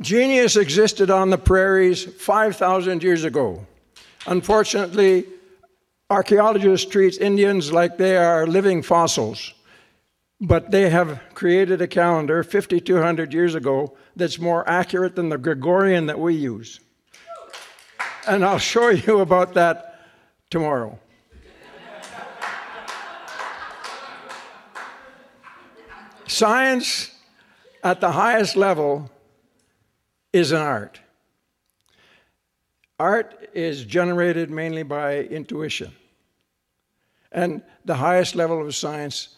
Genius existed on the prairies 5,000 years ago. Unfortunately, archaeologists treat Indians like they are living fossils, but they have created a calendar 5,200 years ago that's more accurate than the Gregorian that we use. And I'll show you about that tomorrow. Science at the highest level is an art. Art is generated mainly by intuition. And the highest level of science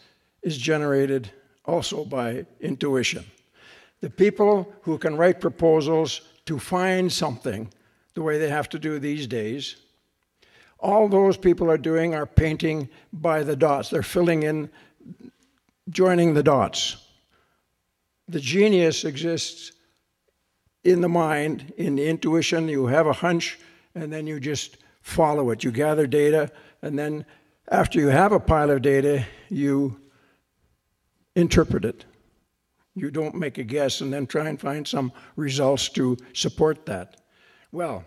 is generated also by intuition. The people who can write proposals to find something the way they have to do these days, all those people are painting by the dots. They're filling in, joining the dots. The genius exists in the mind, in the intuition. You have a hunch, and then you just follow it. You gather data, and then after you have a pile of data, you interpret it. You don't make a guess and then try and find some results to support that. Well,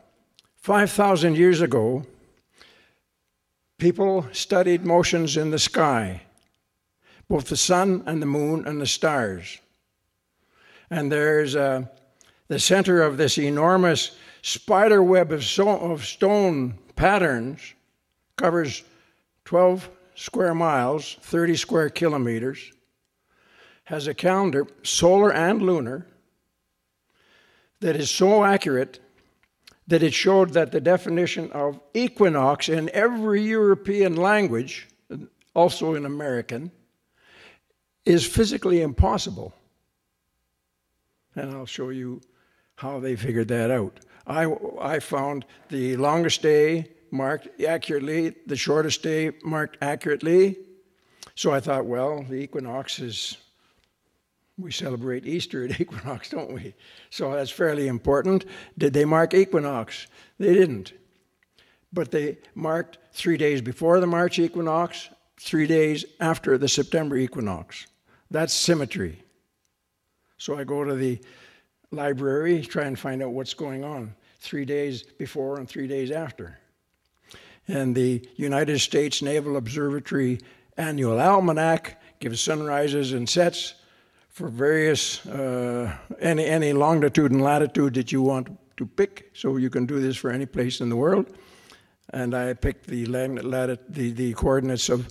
5,000 years ago, people studied motions in the sky, both the sun and the moon and the stars. And there's the center of this enormous spider web of stone patterns covers 12 square miles, 30 square kilometers, has a calendar, solar and lunar, that is so accurate that it showed that the definition of equinox in every European language, also in American, is physically impossible. And I'll show you how they figured that out. I found the longest day marked accurately, the shortest day marked accurately. So I thought, well, the equinox is, we celebrate Easter at equinox, don't we? So that's fairly important. Did they mark equinox? They didn't. But they marked 3 days before the March equinox, 3 days after the September equinox. That's symmetry. So I go to the library, try and find out what's going on 3 days before and 3 days after. And the United States Naval Observatory Annual Almanac gives sunrises and sets for various, any longitude and latitude that you want to pick. So you can do this for any place in the world. And I picked the coordinates of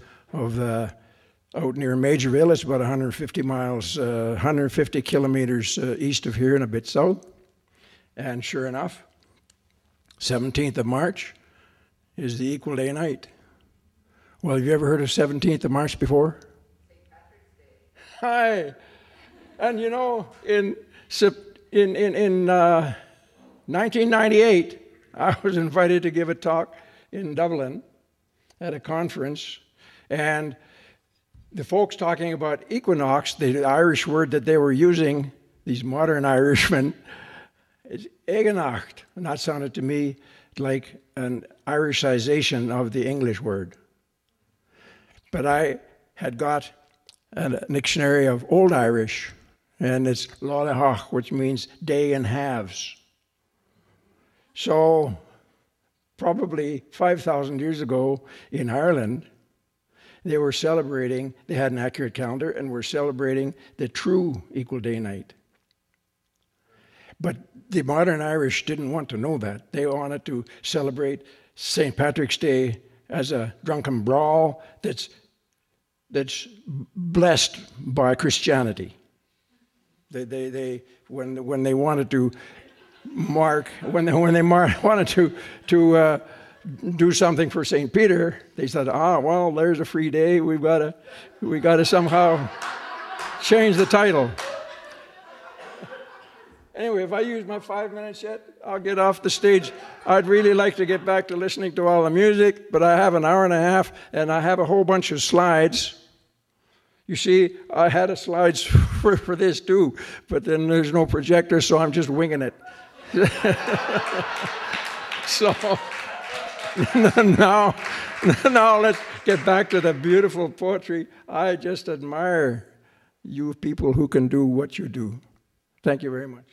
out near Majorville. It's about 150 miles, 150 kilometers east of here and a bit south. And sure enough, 17th of March is the equal day night. Well, have you ever heard of 17th of March before? St. Patrick's Day. Hi. And you know, in 1998, I was invited to give a talk in Dublin at a conference, and the folks talking about equinox, the Irish word that they were using, these modern Irishmen, is egenacht, and that sounded to me like an Irishization of the English word. But I had got a dictionary of Old Irish, and it's Lodahach, which means day in halves. So probably 5,000 years ago in Ireland, they were celebrating, they had an accurate calendar, and were celebrating the true equal day night. But the modern Irish didn't want to know that. They wanted to celebrate St. Patrick's Day as a drunken brawl that's blessed by Christianity. When they wanted to mark, when they wanted to do something for St. Peter, they said, well, there's a free day. We got to somehow change the title. Anyway, if I use my 5 minutes yet, I'll get off the stage. I'd really like to get back to listening to all the music, but I have an hour and a half, and I have a whole bunch of slides. You see, I had a slides for this too, but then there's no projector, so I'm just winging it. So now let's get back to the beautiful poetry. I just admire you people who can do what you do. Thank you very much.